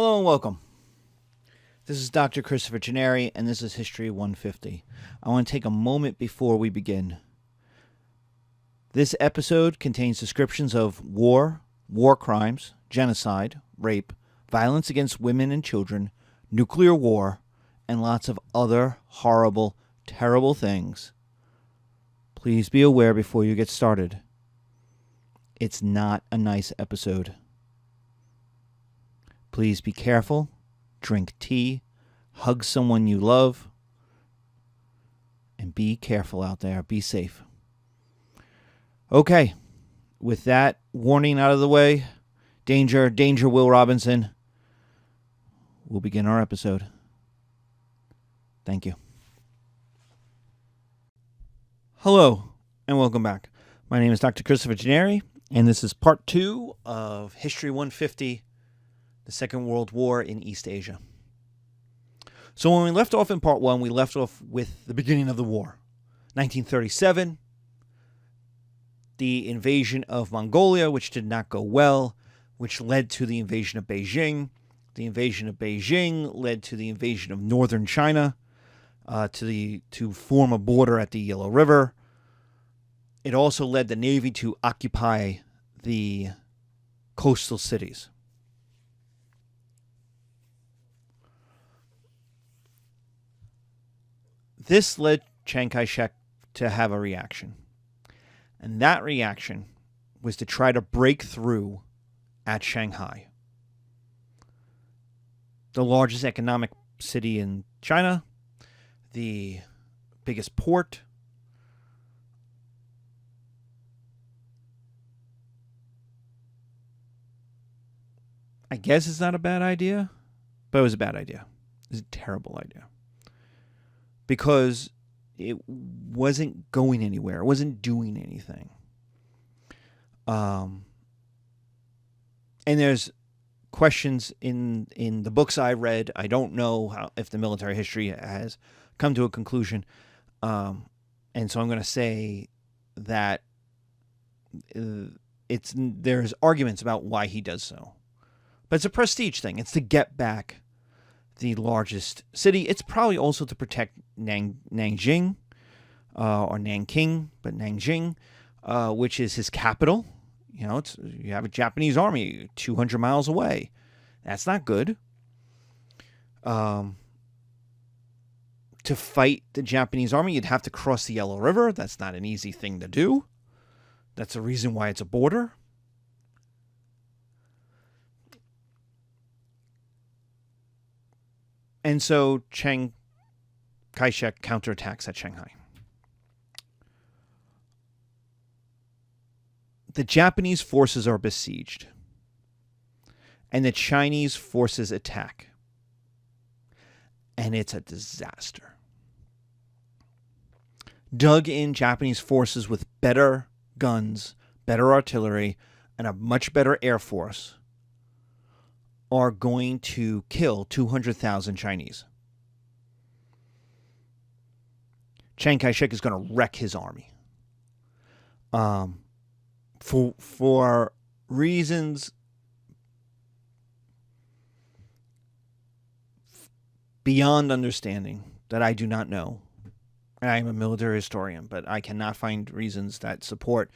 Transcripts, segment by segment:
Hello and welcome. This is Dr. Christopher Gennari, and this is History 150. I want to take a moment before we begin. This episode contains descriptions of war crimes, genocide, rape, violence against women and children, nuclear war, and lots of other horrible, terrible things. Please be aware before you get started. It's not a nice episode. Please be careful, drink tea, hug someone you love, and be careful out there. Be safe. Okay, with that warning out of the way, danger, Will Robinson, we'll begin our episode. Thank you. Hello, and welcome back. My name is Dr. Christopher Gennari, and this is part 2 of History 150, the Second World War in East Asia. So when we left off in part 1, we left off with the beginning of the war. 1937, the invasion of Mongolia, which did not go well, which led to the invasion of Beijing. The invasion of Beijing led to the invasion of northern China to form a border at the Yellow River. It also led the Navy to occupy the coastal cities. This led Chiang Kai-shek to have a reaction. And that reaction was to try to break through at Shanghai, the largest economic city in China, the biggest port, I guess it's not a bad idea, but it was a bad idea. It was a terrible idea. Because it wasn't going anywhere. It wasn't doing anything. And there's questions in the books I read. I don't know if the military history has come to a conclusion. And so I'm going to say that there's arguments about why he does so. But it's a prestige thing. It's to get back the largest city. It's probably also to protect Nanjing, or Nanking, but Nanjing, which is his capital. You know, you have a Japanese army 200 miles away. That's not good. To fight the Japanese army, you'd have to cross the Yellow River. That's not an easy thing to do. That's the reason why it's a border. And so Chiang Kai-shek counterattacks at Shanghai. The Japanese forces are besieged, and the Chinese forces attack. And it's a disaster. Dug in Japanese forces with better guns, better artillery, and a much better air force are going to kill 200,000 Chinese. Chiang Kai-shek is going to wreck his army. For reasons beyond understanding that I do not know. I am a military historian, but I cannot find reasons that support.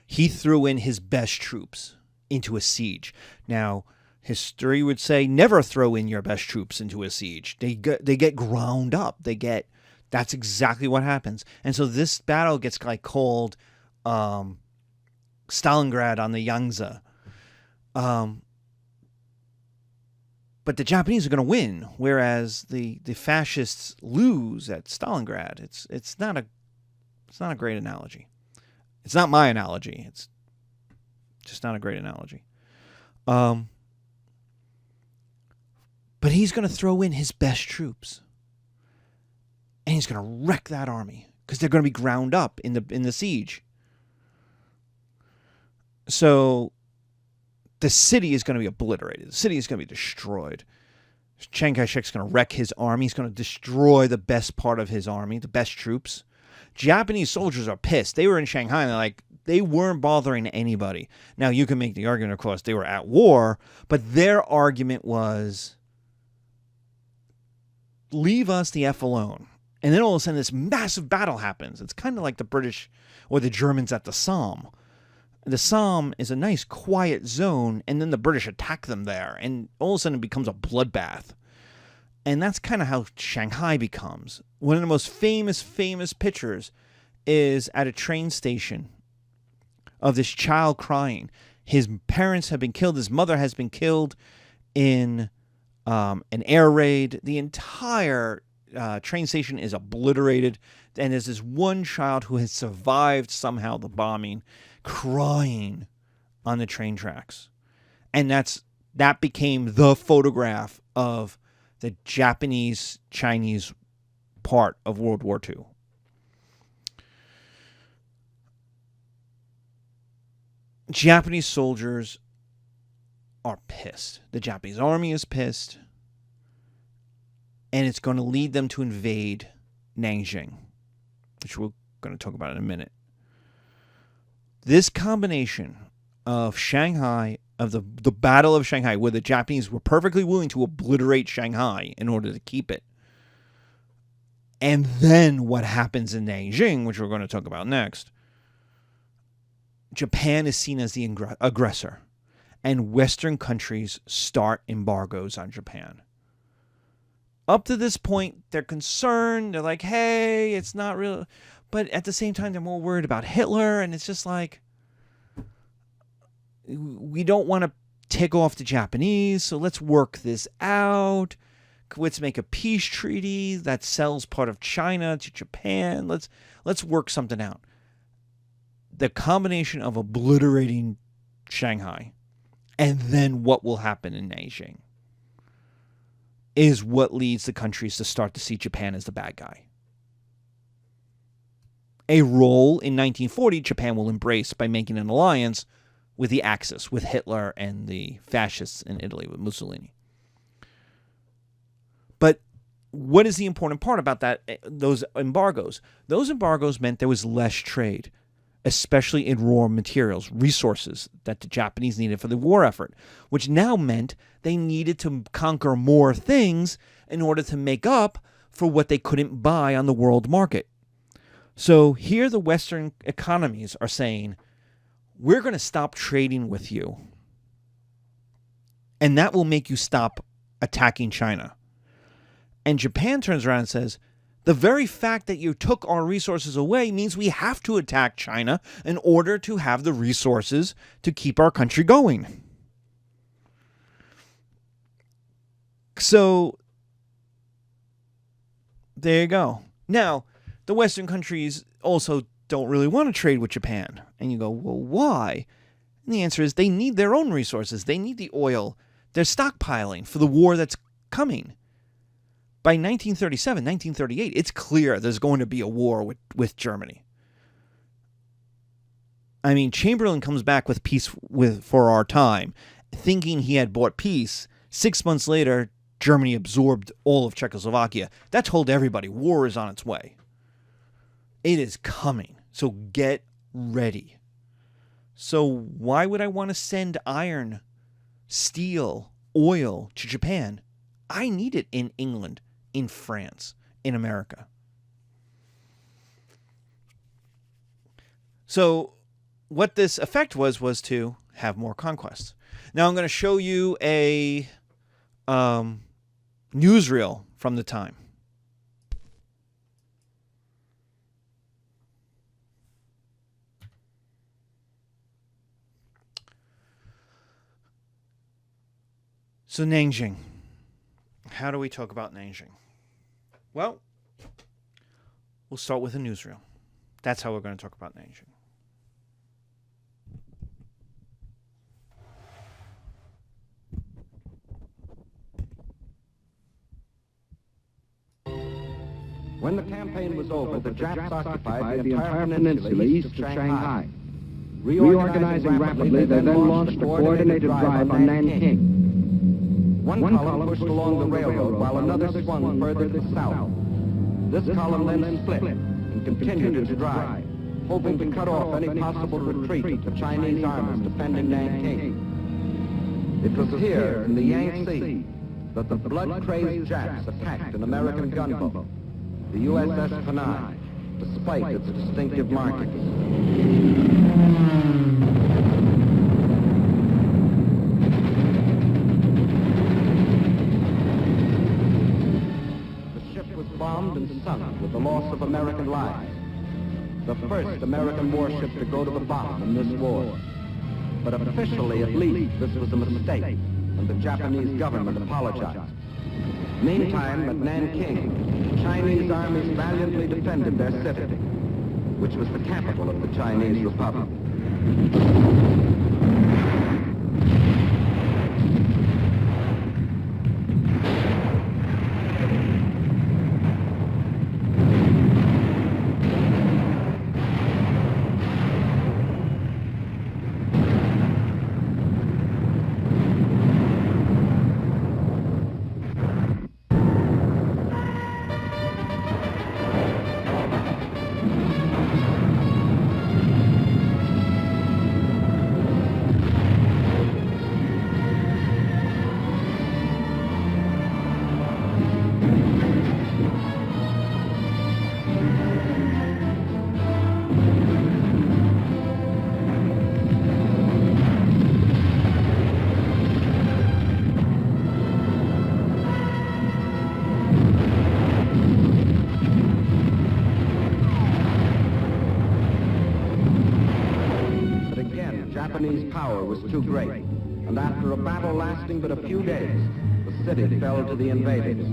He threw in his best troops into a siege. Now, history would say never throw in your best troops into a siege. They get ground up. That's exactly what happens. And so this battle gets called Stalingrad on the Yangtze. But the Japanese are going to win, whereas the fascists lose at Stalingrad. It's not a great analogy. It's not my analogy. It's just not a great analogy. But he's going to throw in his best troops. And he's going to wreck that army because they're going to be ground up in the siege. So the city is going to be obliterated. The city is going to be destroyed. Chiang Kai-shek's going to wreck his army. He's going to destroy the best part of his army, the best troops. Japanese soldiers are pissed. They were in Shanghai and they're like, they weren't bothering anybody. Now, you can make the argument, of course, they were at war, but their argument was, leave us the F alone. And then all of a sudden this massive battle happens. It's kind of like the British or the Germans at the Somme. The Somme is a nice quiet zone, and then the British attack them there, and all of a sudden it becomes a bloodbath. And that's kind of how Shanghai becomes. One of the most famous pictures is at a train station of this child crying. His parents have been killed. His mother has been killed in an air raid. The entire train station is obliterated. And there's this one child who has survived somehow the bombing, crying on the train tracks. And that became the photograph of the Japanese-Chinese part of World War II. Japanese soldiers are pissed. The Japanese army is pissed. And it's going to lead them to invade Nanjing, which we're going to talk about in a minute. This combination of Shanghai, of the Battle of Shanghai, where the Japanese were perfectly willing to obliterate Shanghai in order to keep it, and then what happens in Nanjing, which we're going to talk about next, Japan is seen as the aggressor, and Western countries start embargoes on Japan. Up to this point, they're concerned. They're like, hey, it's not real. But at the same time, they're more worried about Hitler. And it's just like, we don't want to tick off the Japanese. So let's work this out. Let's make a peace treaty that sells part of China to Japan. Let's work something out. The combination of obliterating Shanghai and then what will happen in Nanjing is what leads the countries to start to see Japan as the bad guy. A role in 1940 Japan will embrace by making an alliance with the Axis, with Hitler and the fascists in Italy, with Mussolini. But what is the important part about those embargoes? Those embargoes meant there was less trade, especially in raw materials, resources that the Japanese needed for the war effort, which now meant they needed to conquer more things in order to make up for what they couldn't buy on the world market. So here the Western economies are saying, we're going to stop trading with you, and that will make you stop attacking China. And Japan turns around and says, the very fact that you took our resources away means we have to attack China in order to have the resources to keep our country going. So, there you go. Now, the Western countries also don't really want to trade with Japan. And you go, well, why? And the answer is they need their own resources. They need the oil. They're stockpiling for the war that's coming. By 1937, 1938, it's clear there's going to be a war with Germany. I mean, Chamberlain comes back with peace for our time, thinking he had bought peace. 6 months later, Germany absorbed all of Czechoslovakia. That told everybody war is on its way. It is coming, so get ready. So why would I want to send iron, steel, oil to Japan? I need it in England, in France, in America. So what this effect was to have more conquests. Now I'm going to show you a newsreel from the time. So Nanjing. How do we talk about Nanjing? Well, we'll start with a newsreel. That's how we're going to talk about Nanjing. When the campaign was over, the Japs occupied the entire peninsula east of Shanghai. Reorganizing rapidly, they then launched a coordinated drive on Nanjing. One column pushed along the railroad while another swung further to the south. This column then split and continued its drive. hoping to cut off any possible retreat of the Chinese armies defending Nanjing. It was here, in the Yangtze, that the blood-crazed Japs attacked an American gunboat, the USS Panay, despite its distinctive markings. The ship was bombed and sunk with the loss of American lives. The first American warship to go to the bottom in this war. But officially, at least, this was a mistake, and the Japanese government apologized. Meantime, at Nanjing, the Chinese armies valiantly defended their city, which was the capital of the Chinese Republic. Japanese power was too great, and after a battle lasting but a few days, the city fell to the invaders.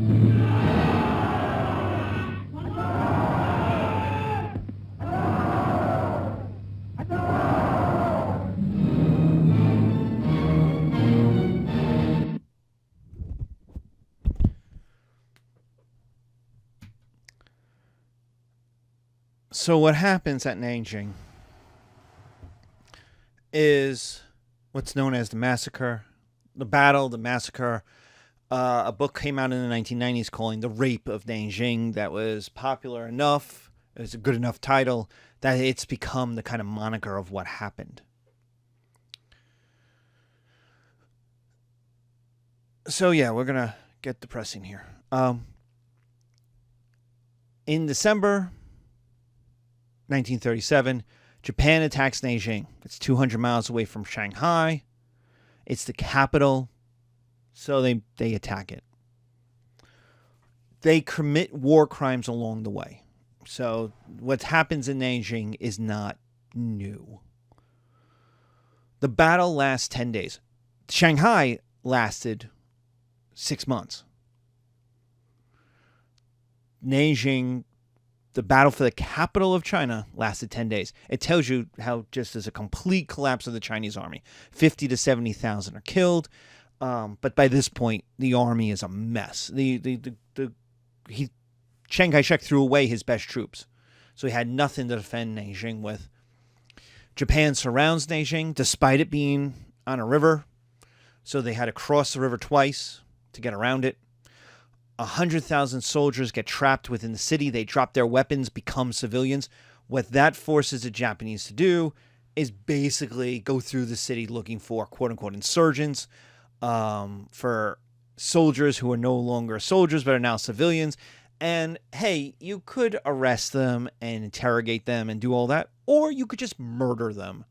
So what happens at Nanjing is what's known as the massacre, the battle, the massacre. A book came out in the 1990s calling The Rape of Nanjing that was popular enough, it was a good enough title, that it's become the kind of moniker of what happened. So yeah, we're going to get depressing here. In December 1937, Japan attacks Nijing. It's 200 miles away from Shanghai. It's the capital, so they attack it. They commit war crimes along the way. So what happens in Nanjing is not new. The battle lasts 10 days. Shanghai lasted 6 months. Nanjing, the battle for the capital of China, lasted 10 days. It tells you how just as a complete collapse of the Chinese army. 50 to 70,000 are killed. But by this point, the army is a mess. Chiang Kai-shek threw away his best troops. So he had nothing to defend Nanjing with. Japan surrounds Nanjing, despite it being on a river. So they had to cross the river twice to get around it. 100,000 soldiers get trapped within the city. They drop their weapons, become civilians. What that forces the Japanese to do is basically go through the city looking for quote-unquote insurgents, for soldiers who are no longer soldiers but are now civilians. And, hey, you could arrest them and interrogate them and do all that, or you could just murder them.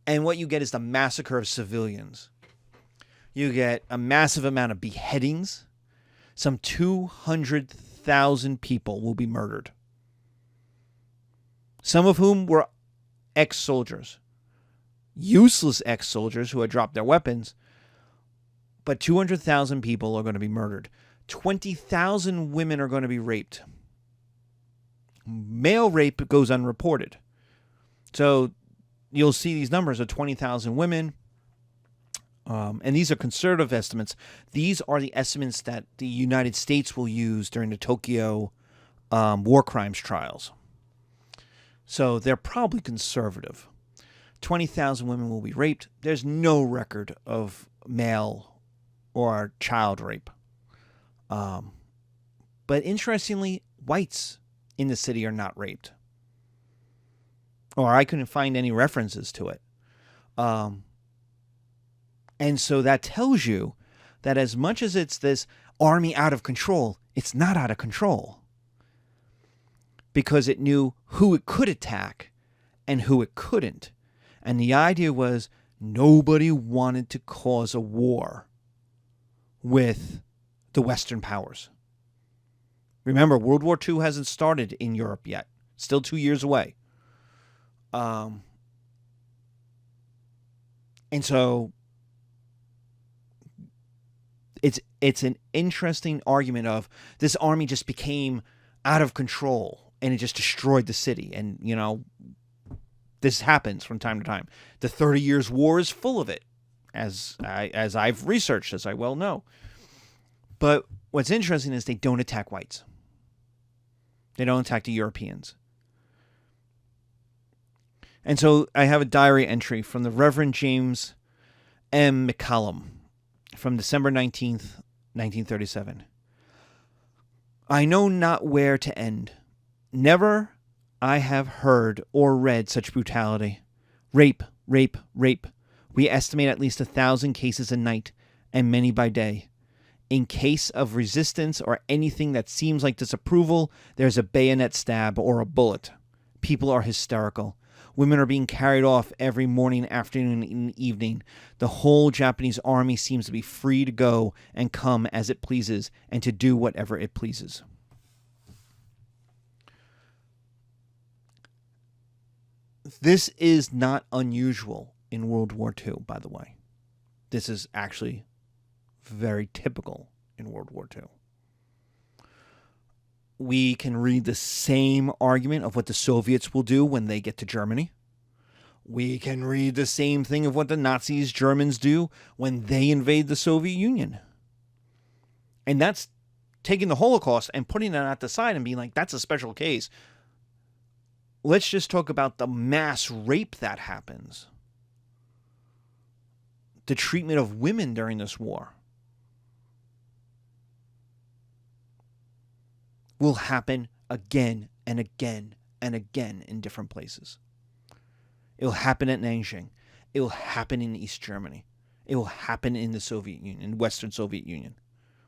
And what you get is the massacre of civilians. You get a massive amount of beheadings. Some 200,000 people will be murdered. Some of whom were ex-soldiers. Useless ex-soldiers who had dropped their weapons. But 200,000 people are going to be murdered. 20,000 women are going to be raped. Male rape goes unreported. So you'll see these numbers of 20,000 women. And these are conservative estimates. These are the estimates that the United States will use during the Tokyo war crimes trials. So they're probably conservative. 20,000 women will be raped. There's no record of male or child rape. But interestingly, whites in the city are not raped. or I couldn't find any references to it. And so that tells you that as much as it's this army out of control, it's not out of control, because it knew who it could attack and who it couldn't. And the idea was nobody wanted to cause a war with the Western powers. Remember, World War II hasn't started in Europe yet. Still 2 years away. And so it's an interesting argument of this army just became out of control and it just destroyed the city. And, you know, this happens from time to time. The 30 Years' War is full of it, as I've researched, as I well know. But what's interesting is they don't attack whites. They don't attack the Europeans. And so I have a diary entry from the Reverend James M. McCallum from December 19th, 1937. I know not where to end. Never I have heard or read such brutality. Rape, rape, rape. We estimate at least 1,000 cases a night, and many by day. In case of resistance or anything that seems like disapproval, there's a bayonet stab or a bullet. People are hysterical. Women are being carried off every morning, afternoon, and evening. The whole Japanese army seems to be free to go and come as it pleases and to do whatever it pleases. This is not unusual in World War II, by the way. This is actually very typical in World War II. We can read the same argument of what the Soviets will do when they get to Germany. We can read the same thing of what the Nazis, Germans do when they invade the Soviet Union. And that's taking the Holocaust and putting it at the side and being like, that's a special case. Let's just talk about the mass rape that happens. The treatment of women during this war will happen again and again and again in different places. It will happen at Nanjing. It will happen in East Germany. It will happen in the Soviet Union, Western Soviet Union,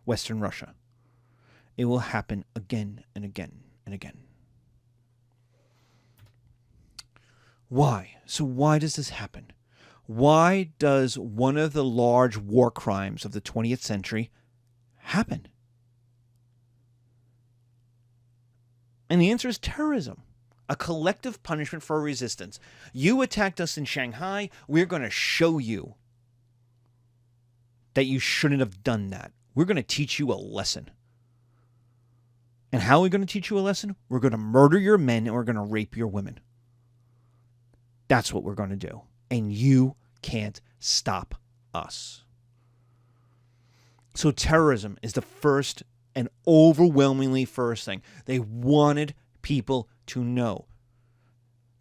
Western Russia. It will happen again and again and again. Why? So why does this happen? Why does one of the large war crimes of the 20th century happen? And the answer is terrorism, a collective punishment for resistance. You attacked us in Shanghai. We're going to show you that you shouldn't have done that. We're going to teach you a lesson. And how are we going to teach you a lesson? We're going to murder your men and we're going to rape your women. That's what we're going to do. And you can't stop us. So terrorism is the first and overwhelmingly first thing. They wanted people to know.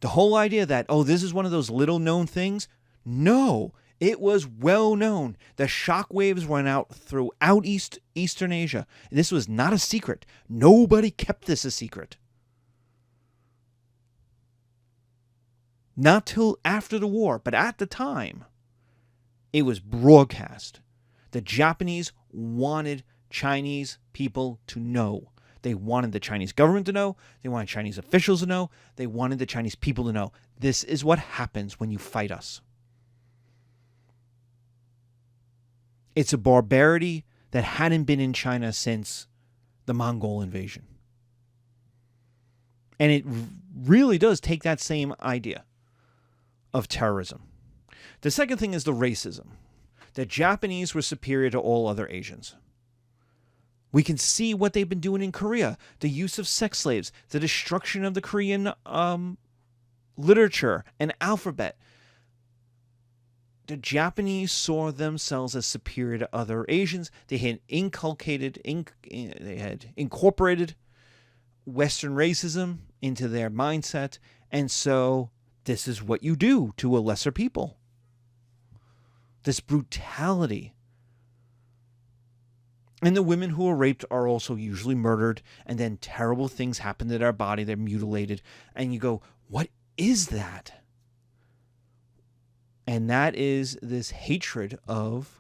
The whole idea that, oh, this is one of those little known things. No, it was well known. The shockwaves went out throughout Eastern Asia. This was not a secret. Nobody kept this a secret. Not till after the war, but at the time, it was broadcast. The Japanese wanted Chinese people to know. They wanted the Chinese government to know. They wanted Chinese officials to know. They wanted the Chinese people to know. This is what happens when you fight us. It's a barbarity that hadn't been in China since the Mongol invasion. And it really does take that same idea of terrorism. The second thing is the racism. The Japanese were superior to all other Asians. We can see what they've been doing in Korea. The use of sex slaves, the destruction of the Korean literature and alphabet. The Japanese saw themselves as superior to other Asians. They had incorporated Western racism into their mindset. And so this is what you do to a lesser people. This brutality. And the women who are raped are also usually murdered, and then terrible things happen to their body. They're mutilated. And you go, what is that? And that is this hatred of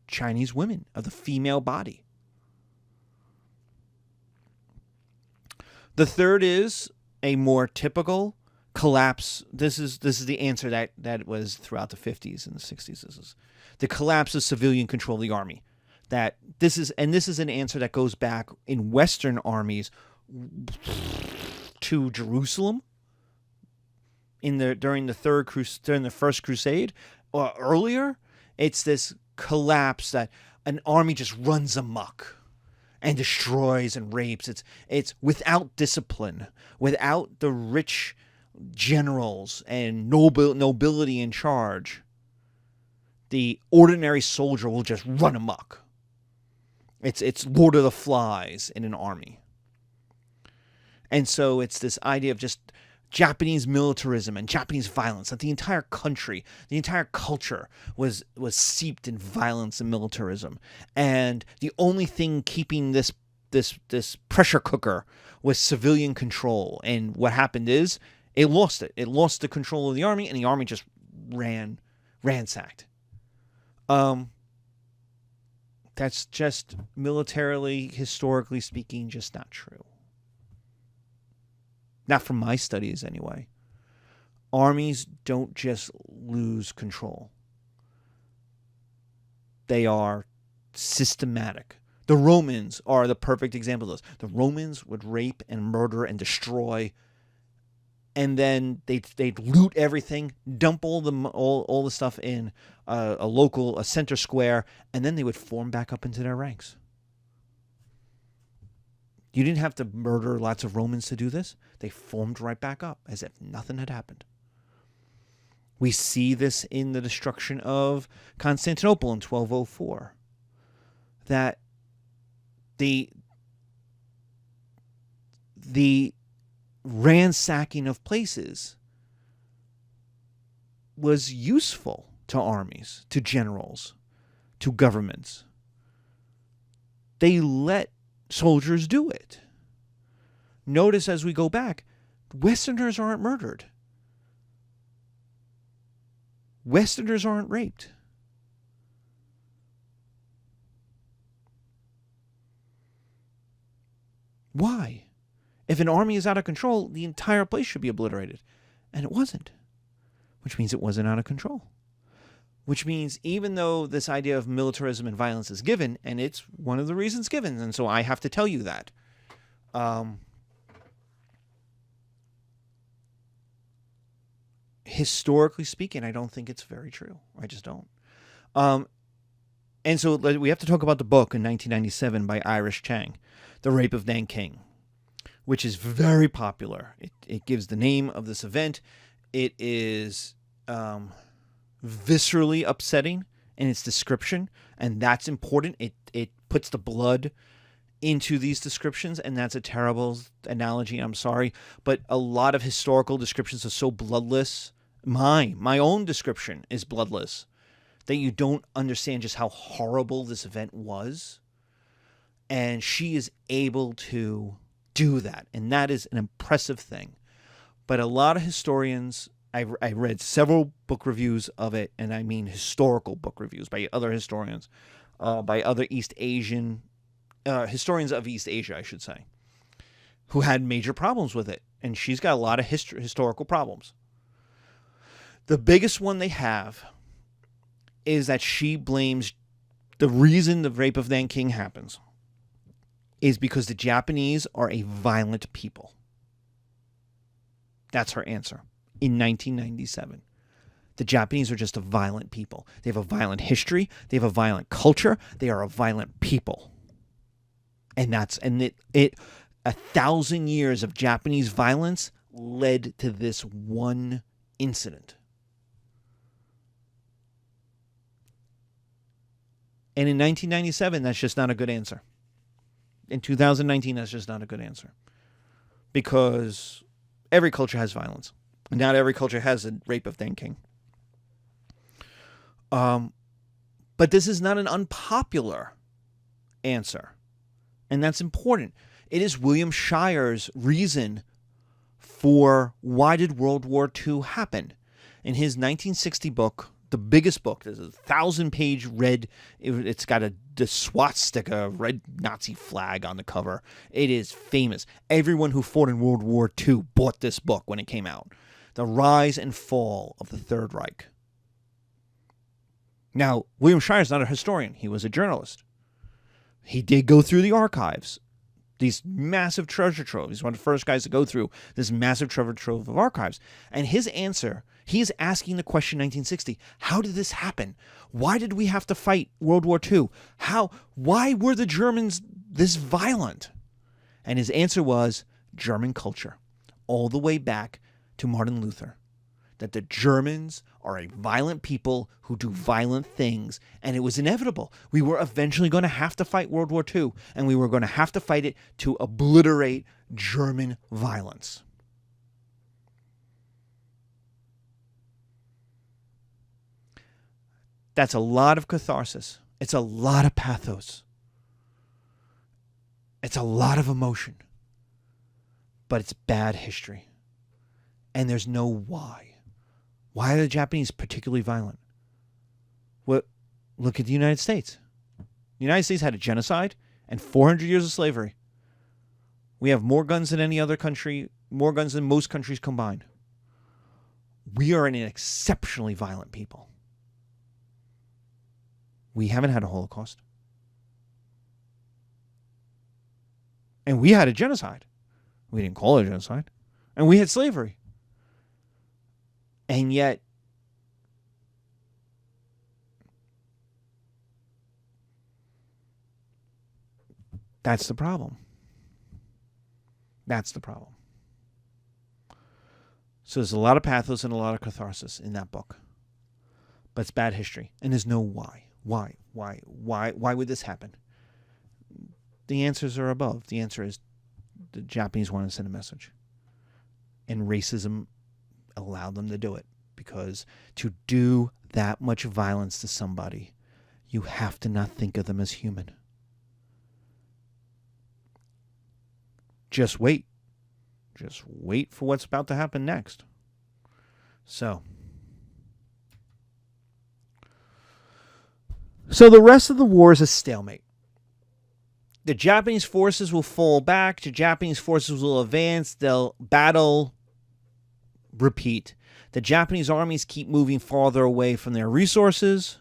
Chinese women, of the female body. The third is a more typical collapse. This is the answer that was throughout the 50s and the 60s. This is the collapse of civilian control of the army. This is an answer that goes back in Western armies to Jerusalem during the First Crusade or earlier. It's this collapse that an army just runs amok and destroys and rapes. It's without discipline, without the rich generals and nobility in charge. The ordinary soldier will just run amok. It's Lord of the Flies in an army. And so it's this idea of just Japanese militarism and Japanese violence, that the entire country, the entire culture was seeped in violence and militarism. And the only thing keeping this pressure cooker was civilian control. And what happened is it lost it. It lost the control of the army, and the army just ransacked. That's just militarily, historically speaking, just not true. Not from my studies, anyway. Armies don't just lose control. They are systematic. The Romans are the perfect example of this. The Romans would rape and murder and destroy, and then they'd loot everything, dump all the stuff in a center square, and then they would form back up into their ranks. You didn't have to murder lots of Romans to do this. They formed right back up as if nothing had happened. We see this in the destruction of Constantinople in 1204. That the ransacking of places was useful to armies, to generals, to governments. They let soldiers do it. Notice as we go back, Westerners aren't murdered. Westerners aren't raped. Why? If an army is out of control, the entire place should be obliterated. And it wasn't. Which means it wasn't out of control. Which means even though this idea of militarism and violence is given, and it's one of the reasons given, and so I have to tell you that, historically speaking, I don't think it's very true. I just don't. And so we have to talk about the book in 1997 by Iris Chang, The Rape of Nanjing, which is very popular. It gives the name of this event. It is viscerally upsetting in its description, and that's important. It puts the blood into these descriptions, and that's a terrible analogy. I'm sorry, but a lot of historical descriptions are so bloodless. My own description is bloodless, that you don't understand just how horrible this event was. And she is able to do that, and that is an impressive thing. But a lot of historians, I read several book reviews of it, and I mean historical book reviews by other historians, by other East Asian, historians of East Asia, I should say, who had major problems with it. And she's got a lot of historical problems. The biggest one they have is that she blames the reason the rape of Nanjing happens is because the Japanese are a violent people. That's her answer. In 1997, the Japanese are just a violent people. They have a violent history. They have a violent culture. They are a violent people. And 1,000 years of Japanese violence led to this one incident. And in 1997, that's just not a good answer. In 2019, that's just not a good answer. Because every culture has violence. Not every culture has a rape of Nanjing. But this is not an unpopular answer. And that's important. It is William Shire's reason for why did World War II happen. In his 1960 book, the biggest book, there's a 1,000-page red, it's got the swastika, red Nazi flag on the cover. It is famous. Everyone who fought in World War II bought this book when it came out. The Rise and Fall of the Third Reich. Now, William Shire's not a historian. He was a journalist. He did go through the archives. These massive treasure troves. He's one of the first guys to go through this massive treasure trove of archives. And his answer, he is asking the question in 1960, how did this happen? Why did we have to fight World War II? Why were the Germans this violent? And his answer was German culture, all the way back to Martin Luther. That the Germans are a violent people who do violent things, and it was inevitable. We were eventually going to have to fight World War II, and we were going to have to fight it to obliterate German violence. That's a lot of catharsis. It's a lot of pathos. It's a lot of emotion. But it's bad history. And there's no why. Why are the Japanese particularly violent? Well, look at the United States. The United States had a genocide and 400 years of slavery. We have more guns than any other country, more guns than most countries combined. We are an exceptionally violent people. We haven't had a Holocaust. And we had a genocide. We didn't call it a genocide. And we had slavery. And yet, that's the problem. That's the problem. So there's a lot of pathos and a lot of catharsis in that book. But it's bad history. And there's no why. Why would this happen? The answers are above. The answer is the Japanese wanted to send a message. And racism allowed them to do it, because to do that much violence to somebody, you have to not think of them as human. Just wait for what's about to happen next. So the rest of the war is a stalemate. The Japanese forces will fall back, the Japanese forces will advance, they'll battle, repeat. The Japanese armies keep moving farther away from their resources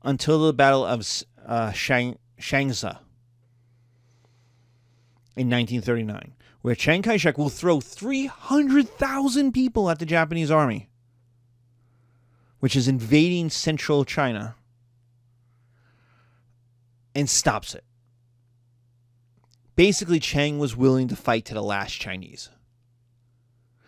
until the Battle of Shangsa in 1939, where Chiang Kai-shek will throw 300,000 people at the Japanese army, which is invading central China, and stops it. Basically, Chiang was willing to fight to the last Chinese.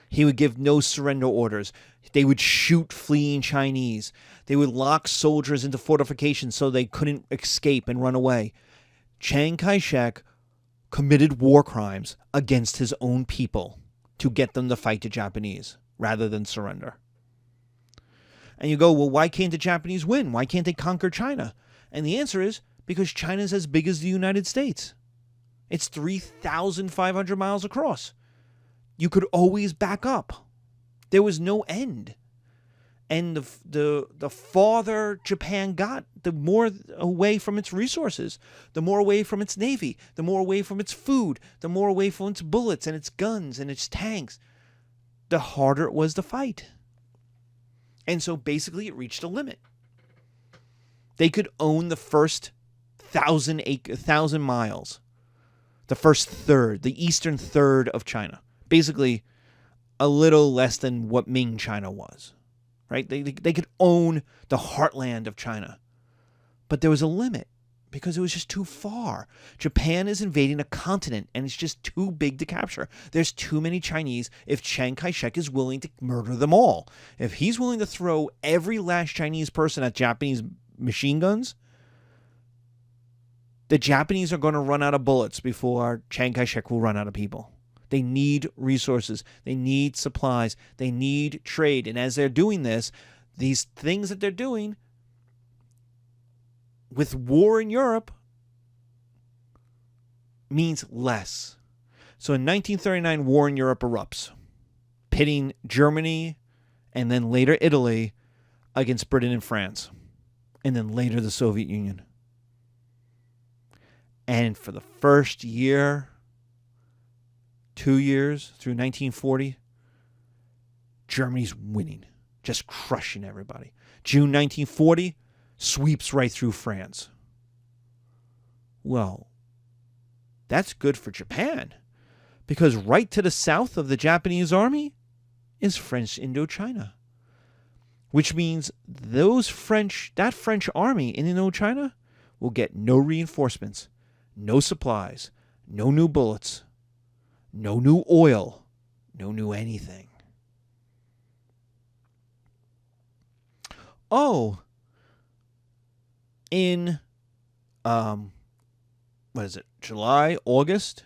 He would give no surrender orders. They would shoot fleeing Chinese. They would lock soldiers into fortifications so they couldn't escape and run away. Chiang Kai-shek committed war crimes against his own people to get them to fight the Japanese rather than surrender. And you go, well, why can't the Japanese win? Why can't they conquer China? And the answer is because China's as big as the United States. It's 3,500 miles across. You could always back up. There was no end. And the farther Japan got, the more away from its resources, the more away from its navy, the more away from its food, the more away from its bullets and its guns and its tanks, the harder it was to fight. And so basically it reached a limit. They could own the first 1,000 miles, the first third, the eastern third of China. Basically a little less than what Ming China was. Right? They could own the heartland of China. But there was a limit because it was just too far. Japan is invading a continent and it's just too big to capture. There's too many Chinese if Chiang Kai-shek is willing to murder them all. If he's willing to throw every last Chinese person at Japanese machine guns, the Japanese are going to run out of bullets before Chiang Kai-shek will run out of people. They need resources. They need supplies. They need trade. And as they're doing this, these things that they're doing with war in Europe means less. So in 1939, war in Europe erupts, pitting Germany and then later Italy against Britain and France, and then later the Soviet Union. And for the first year, 2 years through 1940, Germany's winning, just crushing everybody. June 1940, sweeps right through France. Well, that's good for Japan, because right to the south of the Japanese army is French Indochina, which means that French army in Indochina will get no reinforcements, no supplies, no new bullets, no new oil, no new anything. Oh, in July, August,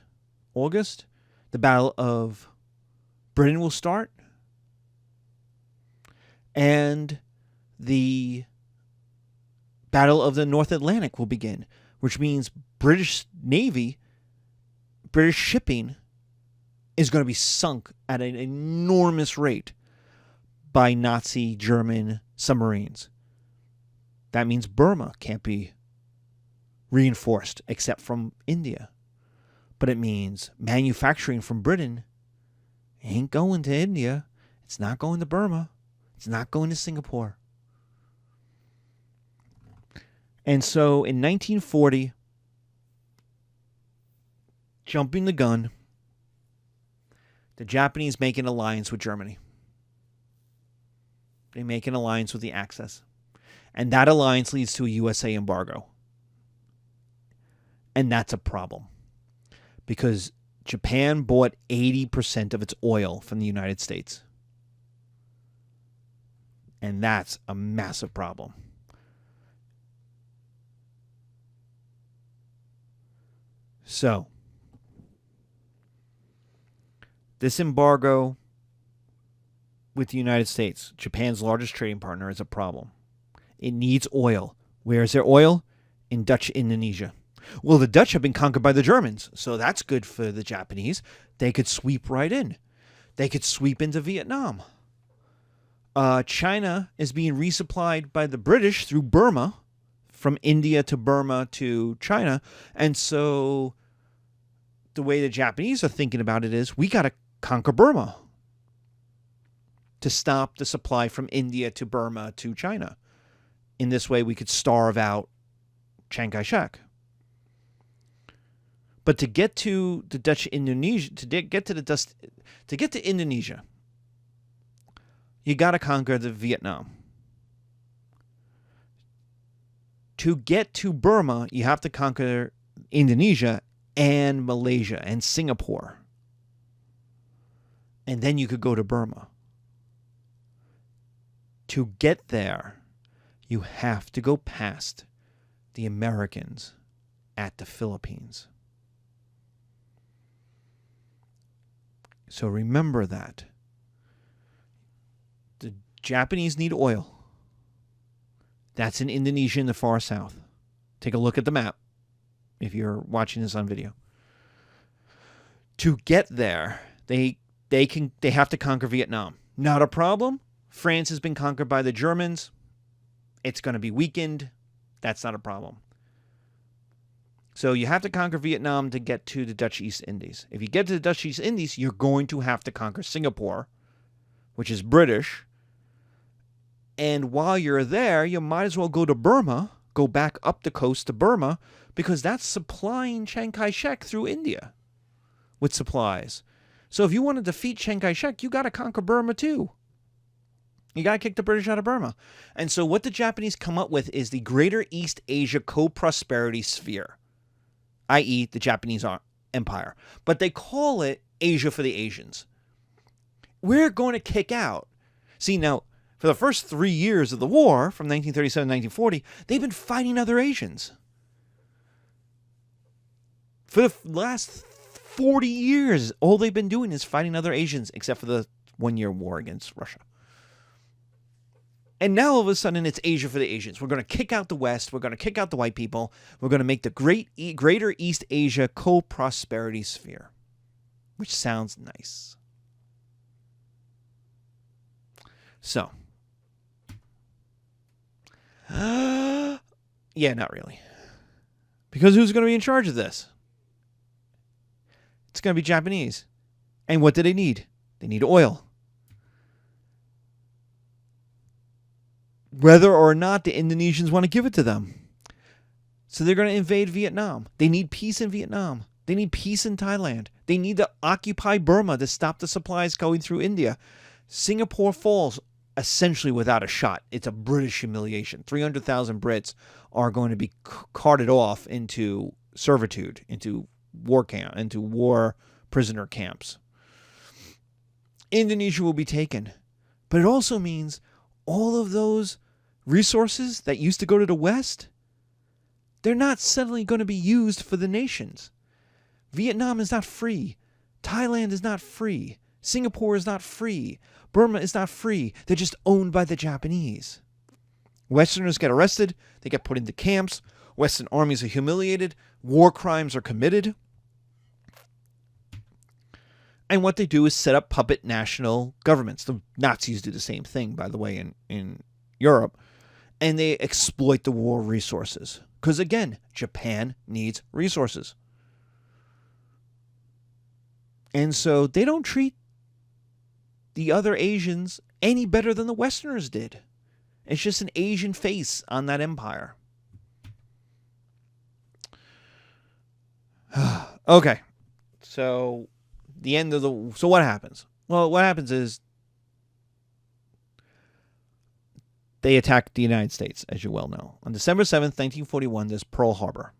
the Battle of Britain will start, and the Battle of the North Atlantic will begin, which means British Navy, British shipping is going to be sunk at an enormous rate by Nazi German submarines. That means Burma can't be reinforced except from India. But it means manufacturing from Britain ain't going to India. It's not going to Burma. It's not going to Singapore. And so in 1940, jumping the gun, the Japanese make an alliance with Germany. They make an alliance with the Axis. And that alliance leads to a USA embargo. And that's a problem, because Japan bought 80% of its oil from the United States. And that's a massive problem. So, this embargo with the United States, Japan's largest trading partner, is a problem. It needs oil. Where is their oil? In Dutch Indonesia. Well, the Dutch have been conquered by the Germans, so that's good for the Japanese. They could sweep right in. They could sweep into Vietnam. China is being resupplied by the British through Burma, from India to Burma to China. And so the way the Japanese are thinking about it is, we got to conquer Burma to stop the supply from India to Burma to China. In this way, we could starve out Chiang Kai-shek. But to get to the Dutch Indonesia, to get to Indonesia, you got to conquer the Vietnam. To get to Burma, you have to conquer Indonesia and Malaysia and Singapore. And then you could go to Burma. To get there, you have to go past the Americans at the Philippines. So remember that. The Japanese need oil. That's in Indonesia in the far south. Take a look at the map if you're watching this on video. To get there, they have to conquer Vietnam. Not a problem. France has been conquered by the Germans. It's going to be weakened. That's not a problem. So you have to conquer Vietnam to get to the Dutch East Indies. If you get to the Dutch East Indies, you're going to have to conquer Singapore, which is British. And while you're there, you might as well go to Burma, go back up the coast to Burma, because that's supplying Chiang Kai-shek through India with supplies. So if you want to defeat Chiang Kai-shek, you got to conquer Burma too. You got to kick the British out of Burma. And so what the Japanese come up with is the Greater East Asia Co-Prosperity Sphere, i.e. the Japanese Empire. But they call it Asia for the Asians. We're going to kick out. See, now, for the first 3 years of the war, from 1937 to 1940, they've been fighting other Asians. For the last 40 years, all they've been doing is fighting other Asians, except for the 1-year war against Russia. And now all of a sudden it's Asia for the Asians. We're going to kick out the West. We're going to kick out the white people. We're going to make the Greater East Asia Co-Prosperity Sphere. which sounds nice. So, yeah, not really. Because who's going to be in charge of this? It's going to be Japanese. And what do they need? They need oil. Whether or not the Indonesians want to give it to them. So they're going to invade Vietnam. They need peace in Vietnam. They need peace in Thailand. They need to occupy Burma to stop the supplies going through India. Singapore falls essentially without a shot. It's a British humiliation. 300,000 Brits are going to be carted off into servitude, into war camp, into war prisoner camps. Indonesia will be taken. But it also means all of those resources that used to go to the West, they're not suddenly going to be used for the nations. Vietnam is not free. Thailand is not free. Singapore is not free. Burma is not free. They're just owned by the Japanese. Westerners get arrested. They get put into camps. Western armies are humiliated. War crimes are committed. And what they do is set up puppet national governments. The Nazis do the same thing, by the way, in Europe. And they exploit the war resources. Because, again, Japan needs resources. And so they don't treat the other Asians any better than the Westerners did. It's just an Asian face on that empire. Okay. So what happens? Well, what happens is they attacked the United States, as you well know. On December 7th, 1941, there's Pearl Harbor.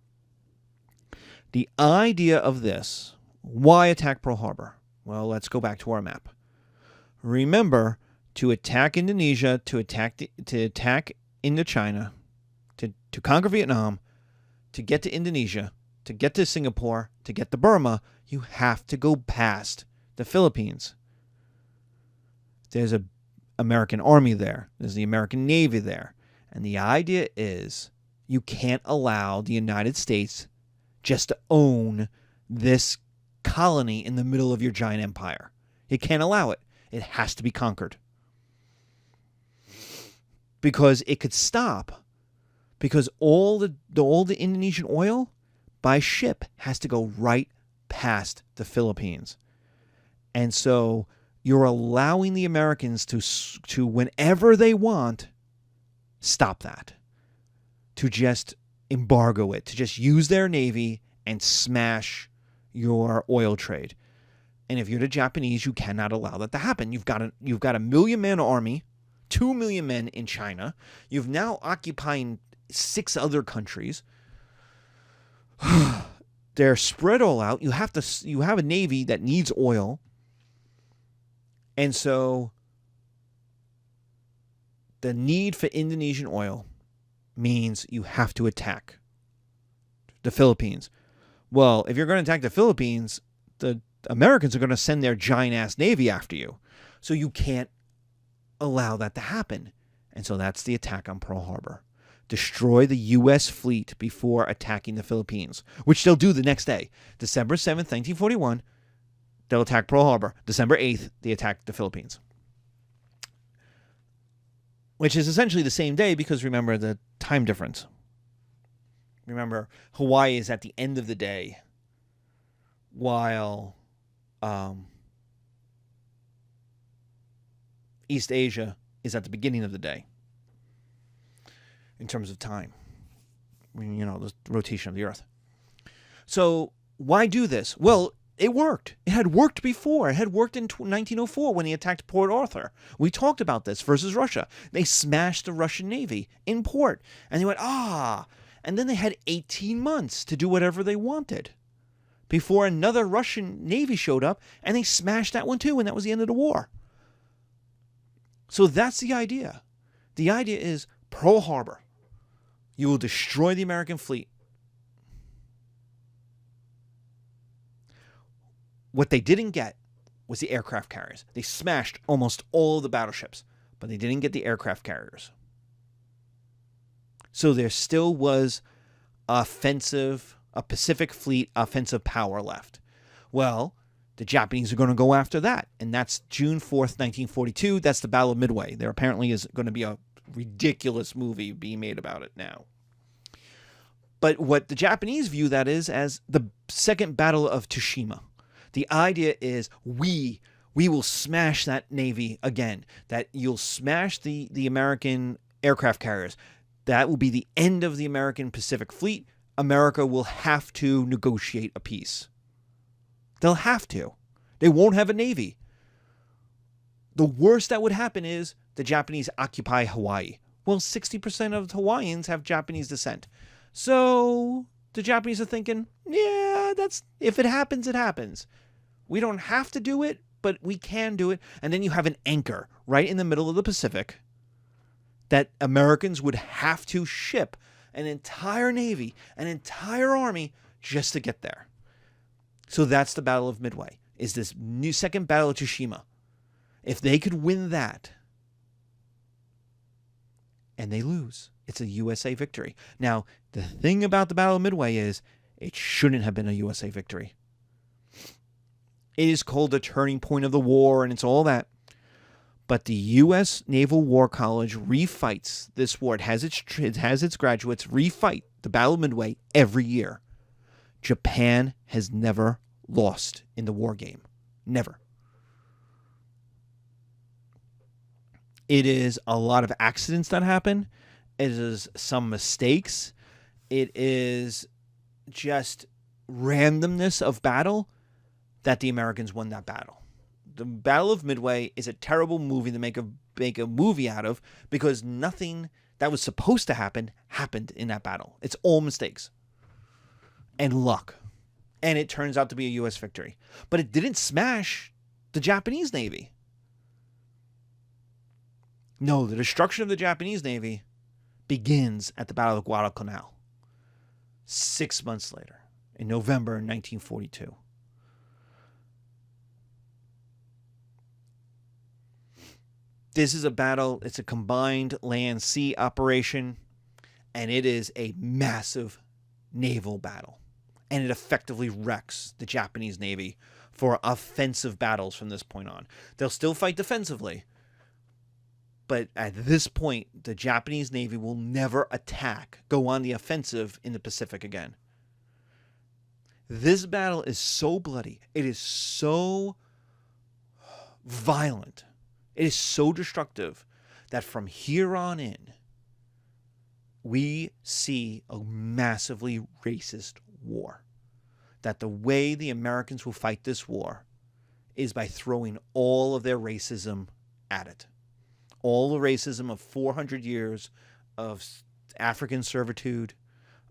The idea of this, why attack Pearl Harbor? Well, let's go back to our map. Remember, to attack Indonesia, to attack Indochina, to conquer Vietnam, to get to Indonesia, to get to Singapore, to get to Burma, you have to go past the Philippines. There's an American army there. There's the American Navy there. And the idea is you can't allow the United States just to own this colony in the middle of your giant empire. You can't allow it. It has to be conquered. Because it could stop. Because all the Indonesian oil by ship has to go right past the Philippines. And so you're allowing the Americans to whenever they want, stop that. To just embargo it. To just use their navy and smash your oil trade. And if you're the Japanese, you cannot allow that to happen. You've got a 1 million man army, 2 million men in China. You've now occupying 6 other countries. They're spread all out. You have a navy that needs oil. And so the need for Indonesian oil means you have to attack the Philippines. Well, if you're going to attack the Philippines, the Americans are going to send their giant-ass navy after you. So you can't allow that to happen. And so that's the attack on Pearl Harbor. Destroy the U.S. fleet before attacking the Philippines, which they'll do the next day. December 7th, 1941, they'll attack Pearl Harbor. December 8th, they attack the Philippines. Which is essentially the same day because remember the time difference. Remember, Hawaii is at the end of the day while East Asia is at the beginning of the day in terms of time. The rotation of the Earth. So why do this? Well, it worked. It had worked before. It had worked in 1904 when he attacked Port Arthur. We talked about this versus Russia. They smashed the Russian Navy in port. And they went, And then they had 18 months to do whatever they wanted before another Russian Navy showed up, and they smashed that one too, and that was the end of the war. So that's the idea. The idea is Pearl Harbor. You will destroy the American fleet. What they didn't get was the aircraft carriers. They smashed almost all of the battleships, but they didn't get the aircraft carriers. So there still was a Pacific Fleet offensive power left. Well, The Japanese are going to go after that. And that's June 4th, 1942. That's the Battle of Midway. There apparently is going to be a ridiculous movie being made about it now. But what the Japanese view that is as the Second Battle of Tsushima. The idea is we will smash that Navy again. That you'll smash the American aircraft carriers. That will be the end of the American Pacific Fleet. America will have to negotiate a peace. They'll have to. They won't have a Navy. The worst that would happen is the Japanese occupy Hawaii. Well, 60% of Hawaiians have Japanese descent. So the Japanese are thinking, yeah, if it happens, it happens. We don't have to do it, but we can do it. And then you have an anchor right in the middle of the Pacific that Americans would have to ship an entire Navy, an entire army just to get there. So that's the Battle of Midway, is this new Second Battle of Tsushima. If they could win that, and they lose, it's a USA victory. Now, the thing about the Battle of Midway is it shouldn't have been a USA victory. It is called the turning point of the war, and it's all that. But the U.S. Naval War College refights this war. It has its graduates refight the Battle of Midway every year. Japan has never lost in the war game. Never. It is a lot of accidents that happen. It is some mistakes. It is just randomness of battle that the Americans won that battle. The Battle of Midway is a terrible movie to make a movie out of because nothing that was supposed to happen happened in that battle. It's all mistakes and luck. And it turns out to be a U.S. victory. But it didn't smash the Japanese Navy. No, the destruction of the Japanese Navy begins at the Battle of Guadalcanal 6 months later, in November 1942. This is a battle, it's a combined land-sea operation, and it is a massive naval battle. And it effectively wrecks the Japanese Navy for offensive battles from this point on. They'll still fight defensively, but at this point, the Japanese Navy will never go on the offensive in the Pacific again. This battle is so bloody. It is so violent. It is so destructive that from here on in, we see a massively racist war. That the way the Americans will fight this war is by throwing all of their racism at it. All the racism of 400 years of African servitude,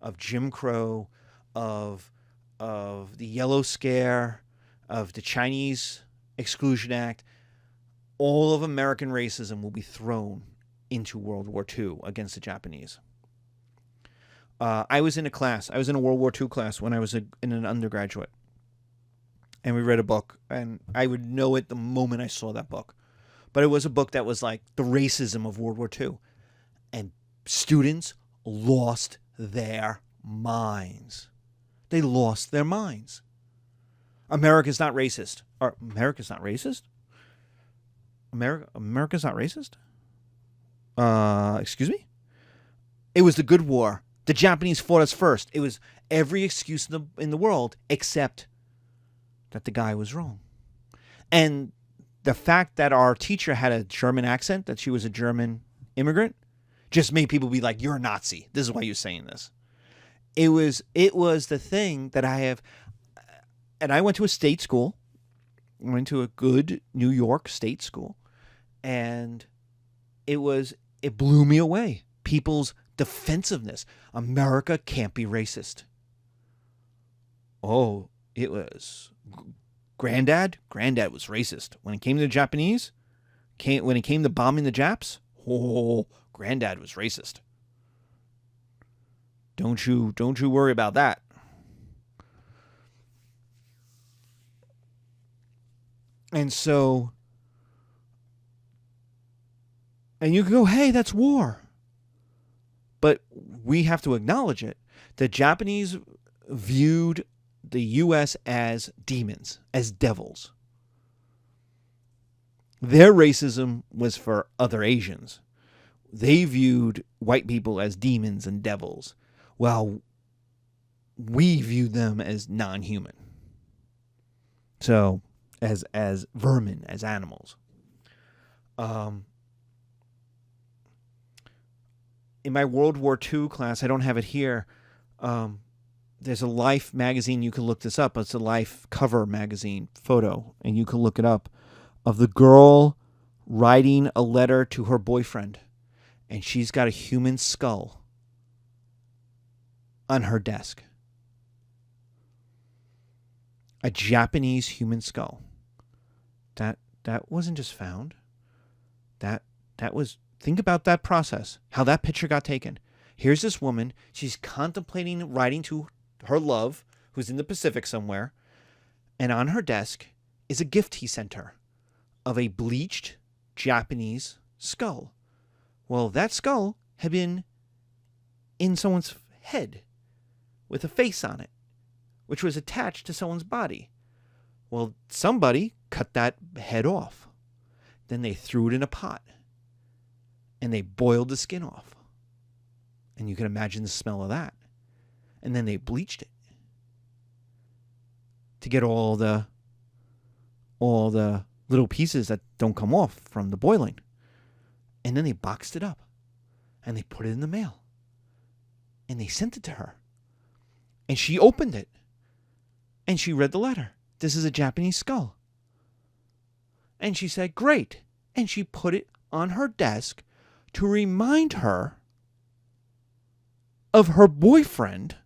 of Jim Crow, of the Yellow Scare, of the Chinese Exclusion Act. All of American racism will be thrown into World War II against the Japanese. I was in a World War II class when I was in an undergraduate. And we read a book, and I would know it the moment I saw that book. But it was a book that was like the racism of World War II. And students lost their minds. They lost their minds. America's not racist. Or America's not racist? America's not racist? Excuse me? It was the good war. The Japanese fought us first. It was every excuse in the world except that the guy was wrong. And the fact that our teacher had a German accent, that she was a German immigrant, just made people be like, you're a Nazi. This is why you're saying this. It was the thing that I have, and I went to a state school. I went to a good New York state school, and it blew me away. People's defensiveness. America can't be racist. Oh, it was Granddad was racist. When it came to the Japanese, when it came to bombing the Japs, Granddad was racist. Don't you worry about that. And so, and you can go, hey, that's war. But we have to acknowledge it. The Japanese viewed the U.S. as demons, as devils. Their racism was for other Asians. They viewed white people as demons and devils, while we viewed them as non-human. So, as vermin, as animals. In my World War II class, I don't have it here, there's a Life magazine, you can look this up. It's a Life cover magazine photo, and you can look it up, of the girl writing a letter to her boyfriend, and she's got a human skull on her desk. A Japanese human skull. That wasn't just found. That was, think about that process, how that picture got taken. Here's this woman, she's contemplating writing to her love, who's in the Pacific somewhere, and on her desk is a gift he sent her of a bleached Japanese skull. Well, that skull had been in someone's head with a face on it, which was attached to someone's body. Well, somebody cut that head off. Then they threw it in a pot, and they boiled the skin off. And you can imagine the smell of that. And then they bleached it to get all the little pieces that don't come off from the boiling. And then they boxed it up, and they put it in the mail, and they sent it to her. And she opened it, and she read the letter. This is a Japanese skull. And she said, great. And she put it on her desk to remind her of her boyfriend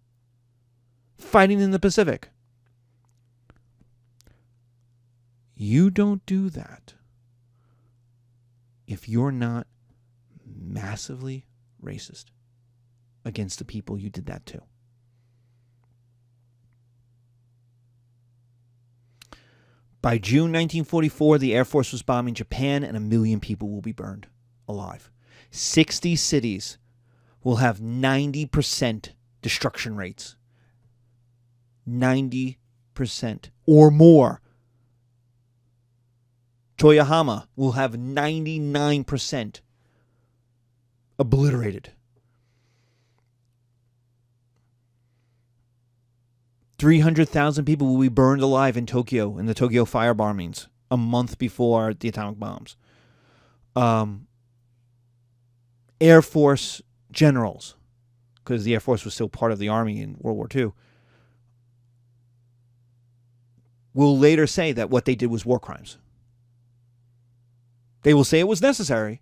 fighting in the Pacific. You don't do that if you're not massively racist against the people you did that to. By June 1944, the Air Force was bombing Japan, and 1 million people will be burned alive. 60 cities will have 90% destruction rates. 90% or more. Toyohama will have 99% obliterated. 300,000 people will be burned alive in Tokyo in the Tokyo fire bombings a month before the atomic bombs. Air Force generals, because the Air Force was still part of the Army in World War II, will later say that what they did was war crimes. They will say it was necessary,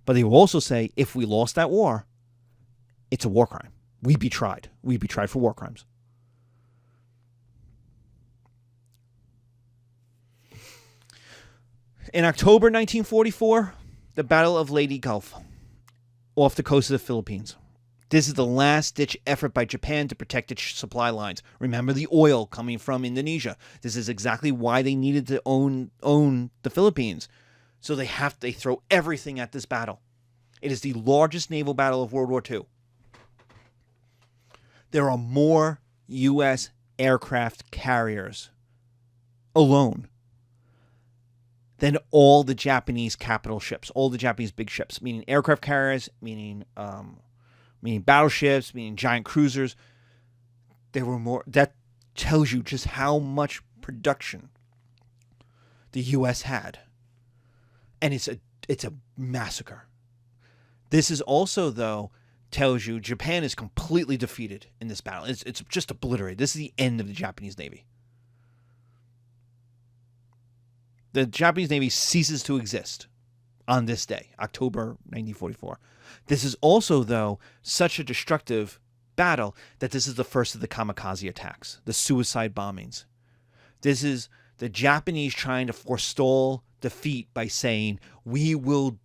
but they will also say, if we lost that war, it's a war crime. We'd be tried. We'd be tried for war crimes. In October 1944, the Battle of Leyte Gulf, off the coast of the Philippines. This is the last-ditch effort by Japan to protect its supply lines. Remember the oil coming from Indonesia. This is exactly why they needed to own the Philippines. So they throw everything at this battle. It is the largest naval battle of World War II. There are more U.S. aircraft carriers alone than all the Japanese capital ships, all the Japanese big ships, meaning aircraft carriers, meaning battleships, meaning giant cruisers. There were more. That tells you just how much production the U.S. had. And it's a massacre. This is also, though, tells you Japan is completely defeated in this battle. It's just obliterated. This is the end of the Japanese Navy. The Japanese Navy ceases to exist on this day, October 1944. This is also, though, such a destructive battle that this is the first of the kamikaze attacks, the suicide bombings. This is the Japanese trying to forestall defeat by saying, we will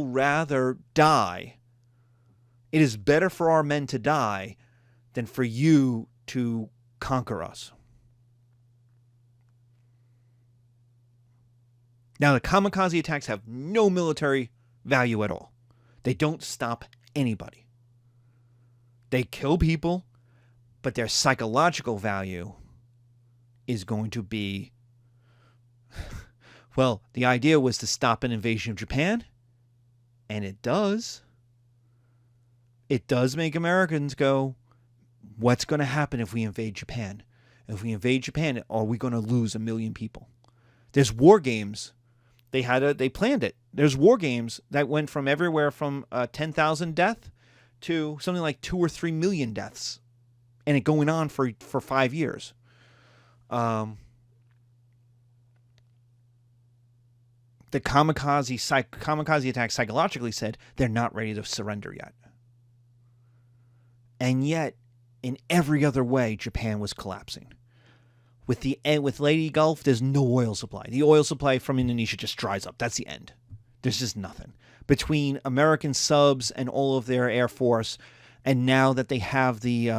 rather die. It is better for our men to die than for you to conquer us. Now, the kamikaze attacks have no military value at all. They don't stop anybody. They kill people, but their psychological value is going to be, well, the idea was to stop an invasion of Japan, and it does. It does make Americans go, what's going to happen if we invade Japan? If we invade Japan, are we going to lose 1 million people? There's war games. They planned it. There's war games that went from everywhere from 10,000 death to something like 2 or 3 million deaths, and it going on for 5 years. The kamikaze attack psychologically said they're not ready to surrender yet. And yet, in every other way, Japan was collapsing. With Leyte Gulf, there's no oil supply. The oil supply from Indonesia just dries up. That's the end. There's just nothing. Between American subs and all of their Air Force, and now that they have the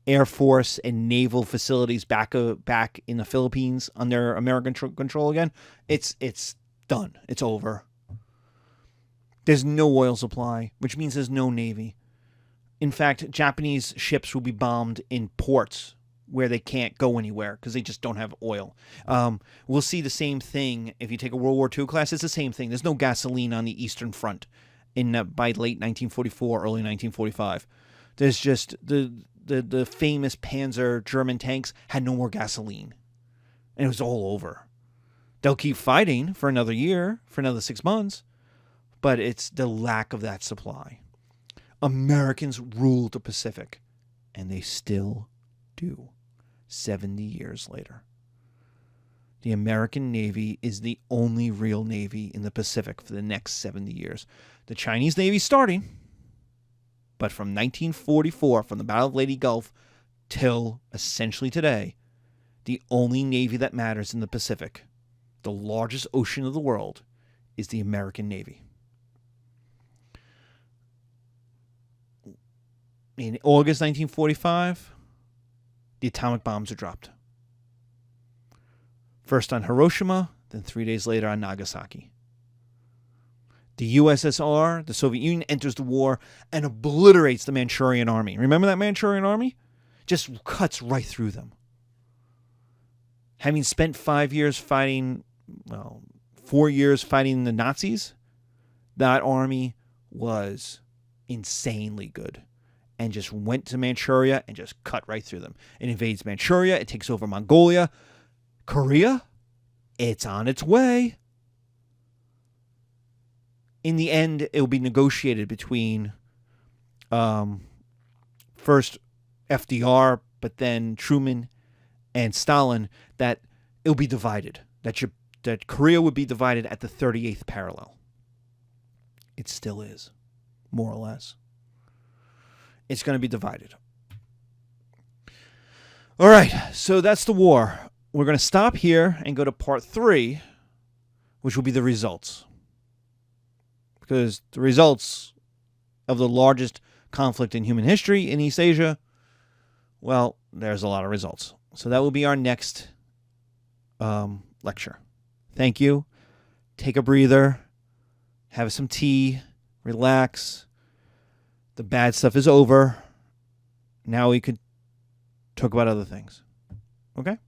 Air Force and naval facilities back in the Philippines under American control again, it's done. It's over. There's no oil supply, which means there's no navy. In fact, Japanese ships will be bombed in ports where they can't go anywhere because they just don't have oil. We'll see the same thing if you take a World War II class. It's the same thing. There's no gasoline on the Eastern Front by late 1944, early 1945. There's just the famous Panzer German tanks had no more gasoline, and it was all over. They'll keep fighting for another year, for another 6 months, but it's the lack of that supply. Americans ruled the Pacific, and they still do, 70 years later. The American Navy is the only real Navy in the Pacific for the next 70 years. The Chinese Navy's starting, but from 1944, from the Battle of Leyte Gulf, till essentially today, the only Navy that matters in the Pacific, the largest ocean of the world, is the American Navy. In August 1945, the atomic bombs are dropped. First on Hiroshima, then 3 days later on Nagasaki. The USSR, the Soviet Union, enters the war and obliterates the Manchurian army. Remember that Manchurian army? Just cuts right through them. Having spent 4 years fighting the Nazis, that army was insanely good. And just went to Manchuria and just cut right through them. It invades Manchuria. It takes over Mongolia. Korea, it's on its way. In the end, it will be negotiated between first FDR, but then Truman and Stalin, that it will be divided. That Korea would be divided at the 38th parallel. It still is, more or less. It's going to be divided. All right, so that's the war. We're going to stop here and go to part 3, which will be the results. Because the results of the largest conflict in human history in East Asia, well, there's a lot of results. So that will be our next lecture. Thank you. Take a breather. Have some tea. Relax. The bad stuff is over. Now we could talk about other things. Okay?